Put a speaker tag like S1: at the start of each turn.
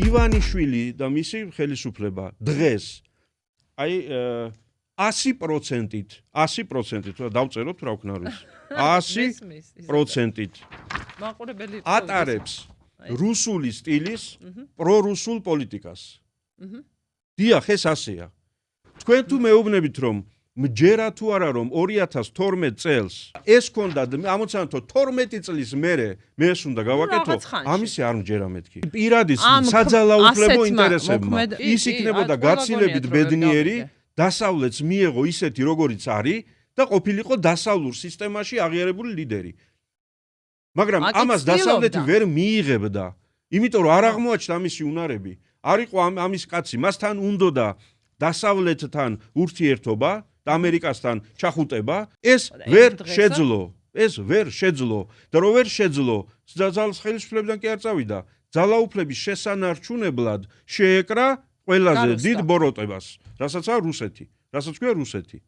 S1: ივანიშვილი და მისი ხელისუფლება დღეს აი 100%-ით დავწეროთ რა ვქნა რუსი 100%-ით ატარებს რუსული სტილის პრორუსულ პოლიტიკას. დიახ, ეს ასეა. თქვენ თუ მეუბნებით რომ მჯერა თუ არა რომ 2012 წელს ეს ქონდა ამოცანათო 12 წლის მერე მე ეს უნდა გავაკეთო, ამისი არ მჯერა მეთქი. პირადი საძალაუფლებო ინტერესებმა ის იქნებოდა გაცილებით ბედნიერი, დასავლეთს მიეღო ისეთი როგორიც არის და ყოფილიყო დასავლურ სისტემაში აღიარებული ლიდერი. მაგრამ ამას დასავლეთი ვერ მიიღებდა, იმიტომ რომ არ აღმოაჩნდა ამისი უნარები. არ იყო ამის კაცი, მასთან უნდოდა დასავლეთთან ურთიერთობა და ამერიკასთან ჩახუტება, ეს ვერ შეძლო და რო ვერ შეძლო, ძალის ხელისუფლებიდან კი არ წავიდა. ძალაუფლების შესანარჩუნებლად შეეკრა ყველაზე დიდ ბოროტებას, რასაც ქვია რუსეთი.